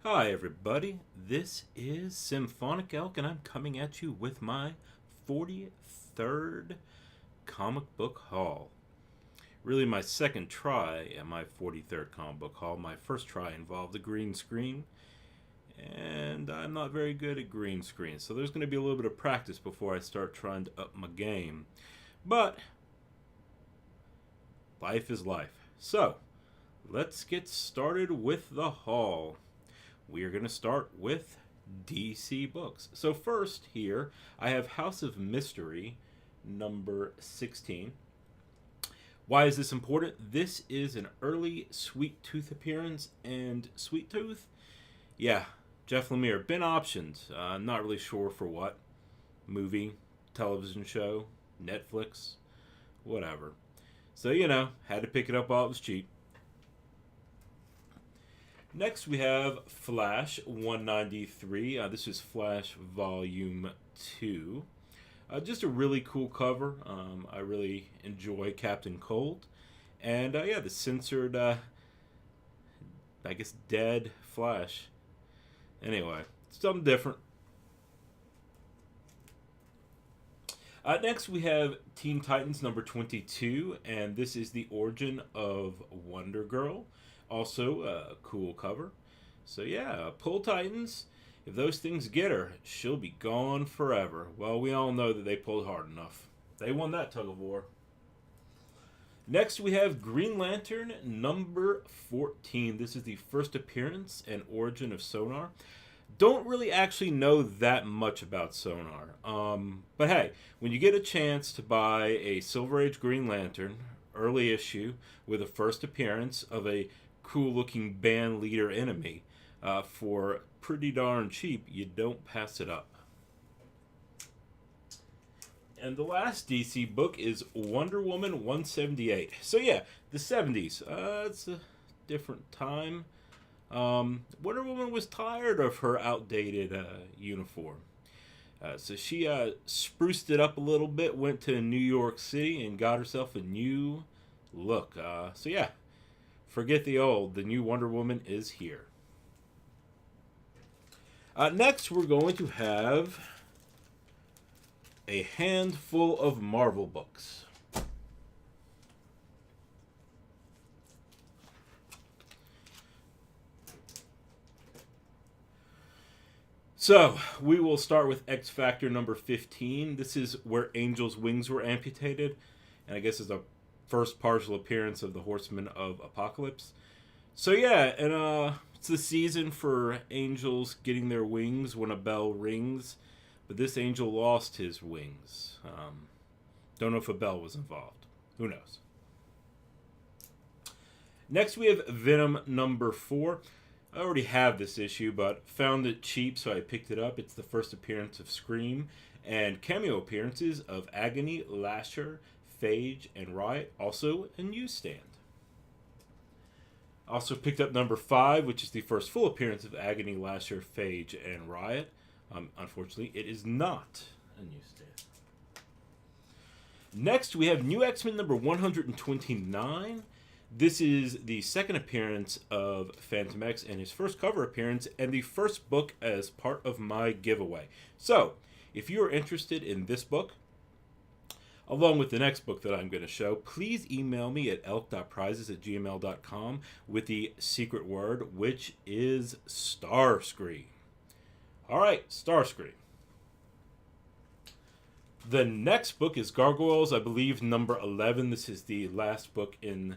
Hi, everybody. This is Symphonic Elk, and I'm coming at you with my 43rd comic book haul. Really, my second try at my 43rd comic book haul. My first try involved a green screen, and I'm not very good at green screens, so there's going to be a little bit of practice before I start trying to up my game. But life is life. So, let's get started with the haul. We are going to start with DC books. So first here, I have House of Mystery number 16. Why is this important? This is an early Sweet Tooth appearance, and Sweet Tooth, yeah, Jeff Lemire, been optioned. Not really sure for what. Movie, television show, Netflix, whatever. So, had to pick it up while it was cheap. Next, we have Flash 193. This is Flash Volume 2. Just a really cool cover. I really enjoy Captain Cold. And, the censored, dead Flash. Anyway, something different. Next, we have Teen Titans number 22. And this is the origin of Wonder Girl. Also, a cool cover. So yeah, pull Titans. If those things get her, she'll be gone forever. Well, we all know that they pulled hard enough. They won that tug of war. Next, we have Green Lantern number 14. This is the first appearance and origin of Sonar. Don't really actually know that much about Sonar. But hey, when you get a chance to buy a Silver Age Green Lantern, early issue, with a first appearance of a cool-looking band leader enemy for pretty darn cheap, you don't pass it up. And the last DC book is Wonder Woman 178. So yeah, the 70s. It's a different time. Wonder Woman was tired of her outdated uniform. So she spruced it up a little bit, went to New York City, and got herself a new look. So yeah, forget the old. The new Wonder Woman is here. Next, we're going to have a handful of Marvel books. So, we will start with X Factor number 15. This is where Angel's wings were amputated, and I guess it's a first partial appearance of the Horsemen of Apocalypse. So yeah, and it's the season for angels getting their wings when a bell rings, but this angel lost his wings. Don't know if a bell was involved. Who knows? Next, we have Venom number 4. I already have this issue, but found it cheap, so I picked it up. It's the first appearance of Scream, and cameo appearances of Agony, Lasher, Phage, and Riot, also a newsstand. Also picked up number 5, which is the first full appearance of Agony, Lasher, Phage, and Riot. Unfortunately, it is not a newsstand. Next, we have New X-Men number 129. This is the second appearance of Phantom X and his first cover appearance, and the first book as part of my giveaway. So, if you are interested in this book, along with the next book that I'm going to show, please email me at elk.prizes@gmail.com with the secret word, which is Starscream. Alright, Starscream. The next book is Gargoyles, I believe number 11. This is the last book in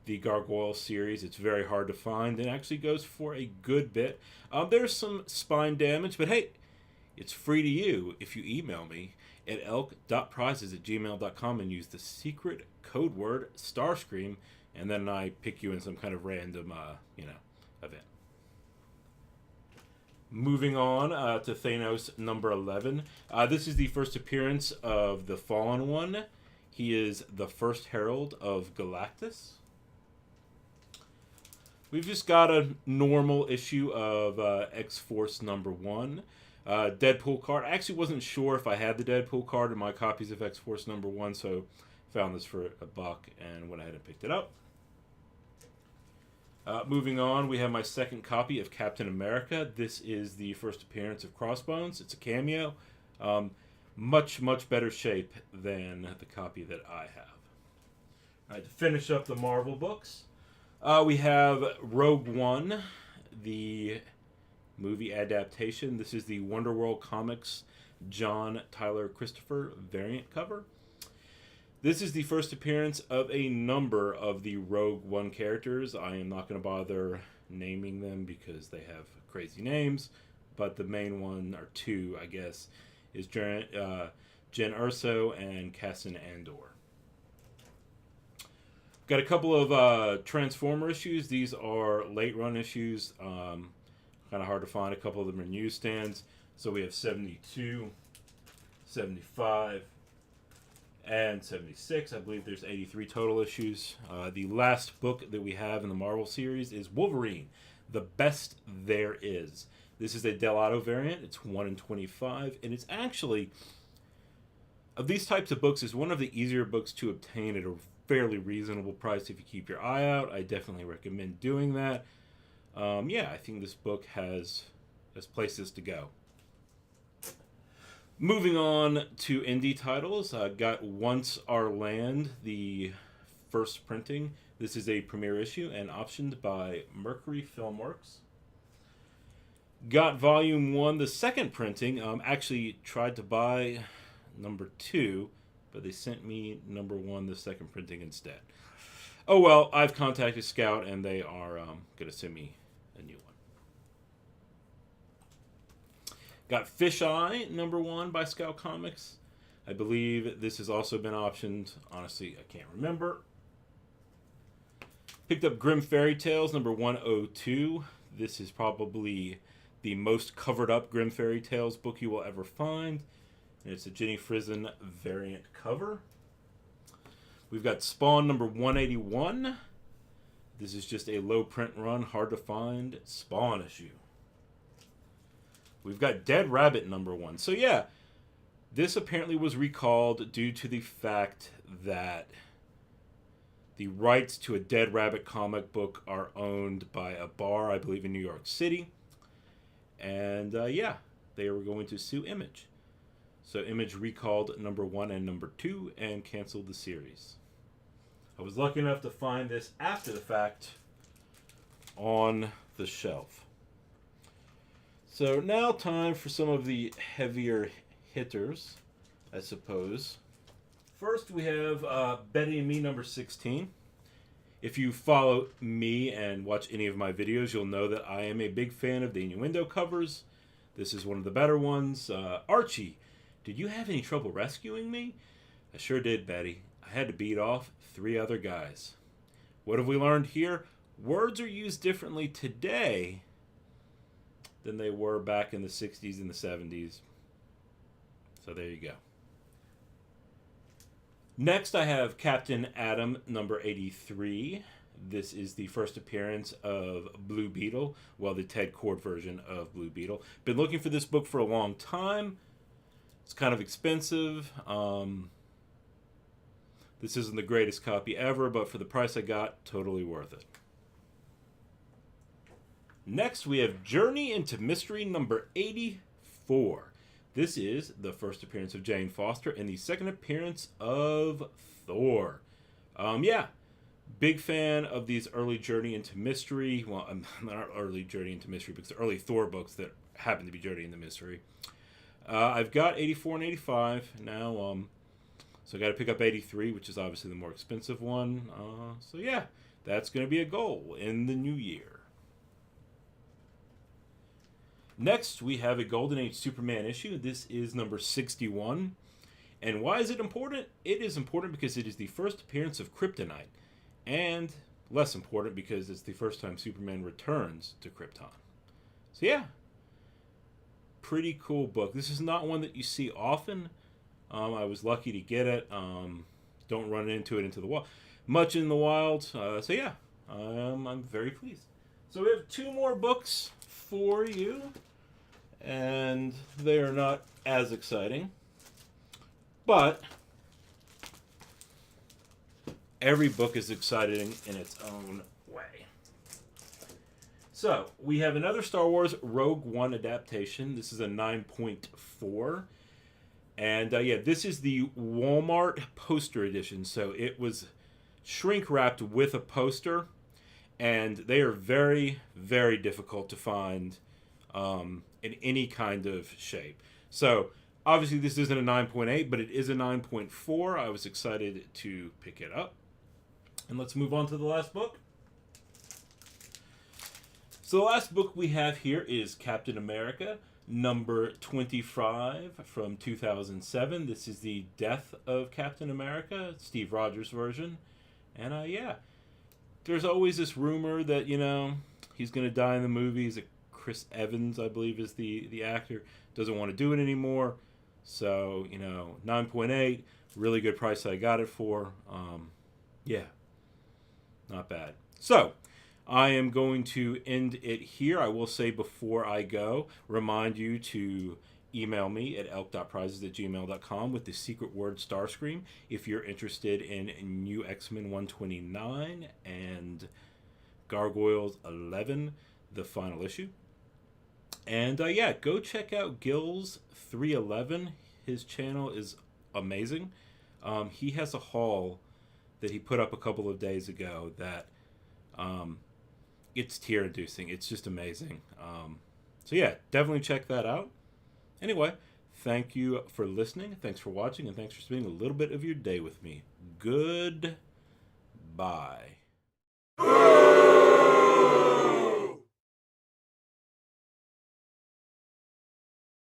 the Gargoyle series. It's very hard to find and actually goes for a good bit. There's some spine damage, but hey, it's free to you if you email me at elk.prizes@gmail.com and use the secret code word Starscream, and then I pick you in some kind of random, event. Moving on to Thanos number 11. This is the first appearance of the Fallen One. He is the first herald of Galactus. We've just got a normal issue of X-Force number 1. Deadpool card. I actually wasn't sure if I had the Deadpool card in my copies of X-Force number 1, so found this for $1 and went ahead and picked it up. Moving on, we have my second copy of Captain America. This is the first appearance of Crossbones. It's a cameo. Much, much better shape than the copy that I have. All right, to finish up the Marvel books, we have Rogue One, the movie adaptation. This is the Wonderworld Comics John Tyler Christopher variant cover. This is the first appearance of a number of the Rogue One characters. I am not going to bother naming them because they have crazy names, but the main one, or two, I guess, is Jen Erso and Cassian Andor. Got a couple of Transformer issues. These are late-run issues. Kind of hard to find. A couple of them are newsstands. So we have 72, 75, and 76. I believe there's 83 total issues. The last book that we have in the Marvel series is Wolverine, The Best There Is. This is a Delato variant. It's 1 in 25, and it's actually, of these types of books, is one of the easier books to obtain at a fairly reasonable price if you keep your eye out. I definitely recommend doing that. Yeah, I think this book has places to go. Moving on to indie titles, got Once Our Land, the first printing. This is a premiere issue and optioned by Mercury Filmworks. Got Volume 1, the second printing. Actually tried to buy number 2, but they sent me number 1, the second printing instead. Oh well, I've contacted Scout and they are going to send me a new one. Got Fish Eye, number 1 by Scout Comics. I believe this has also been optioned. Honestly, I can't remember. Picked up Grim Fairy Tales, number 102. This is probably the most covered up Grim Fairy Tales book you will ever find. And it's a Jenny Frison variant cover. We've got Spawn, number 181. This is just a low print run, hard to find Spawn issue. We've got Dead Rabbit number 1. So yeah, this apparently was recalled due to the fact that the rights to a Dead Rabbit comic book are owned by a bar, I believe in New York City. And yeah, they were going to sue Image. So Image recalled number 1 and number 2 and canceled the series. I was lucky enough to find this after the fact on the shelf. So now time for some of the heavier hitters, I suppose. First we have Betty and Me number 16. If you follow me and watch any of my videos, you'll know that I am a big fan of the innuendo covers. This is one of the better ones. Archie, did you have any trouble rescuing me? I sure did, Betty. I had to beat off 3 other guys. What have we learned here? Words are used differently today than they were back in the 60s and the 70s. So there you go. Next I have Captain Atom number 83. This is the first appearance of Blue Beetle. Well, the Ted Kord version of Blue Beetle. Been looking for this book for a long time. It's kind of expensive. This isn't the greatest copy ever, but for the price I got, totally worth it. Next, we have Journey into Mystery number 84. This is the first appearance of Jane Foster and the second appearance of Thor. Yeah, big fan of these early Journey into Mystery. Well, not early Journey into Mystery, because the early Thor books that happen to be Journey into Mystery. I've got 84 and 85 now, so I got to pick up 83, which is obviously the more expensive one. So yeah, that's going to be a goal in the new year. Next, we have a Golden Age Superman issue. This is number 61. And why is it important? It is important because it is the first appearance of Kryptonite. And less important because it's the first time Superman returns to Krypton. So yeah, pretty cool book. This is not one that you see often. I was lucky to get it. Don't run into it much in the wild. So yeah, I'm very pleased. So we have 2 more books for you, and they are not as exciting, but every book is exciting in its own way. So, we have another Star Wars Rogue One adaptation. This is a 9.4. And yeah, this is the Walmart poster edition. So, it was shrink wrapped with a poster. And they are very, very difficult to find in any kind of shape. So, obviously, this isn't a 9.8, but it is a 9.4. I was excited to pick it up. And let's move on to the last book. So the last book we have here is Captain America, number 25 from 2007. This is the Death of Captain America, Steve Rogers version. And yeah, there's always this rumor that, he's going to die in the movies. Chris Evans, I believe, is the actor. Doesn't want to do it anymore. So, 9.8, really good price I got it for. Yeah, not bad. So, I am going to end it here. I will say before I go, remind you to email me at elk.prizes@gmail.com with the secret word Starscream if you're interested in New X-Men 129 and Gargoyles 11, the final issue. And yeah, go check out Gills 311. His channel is amazing. He has a haul that he put up a couple of days ago that it's tear-inducing. It's just amazing. So yeah, definitely check that out. Anyway, thank you for listening. Thanks for watching, and thanks for spending a little bit of your day with me. Goodbye.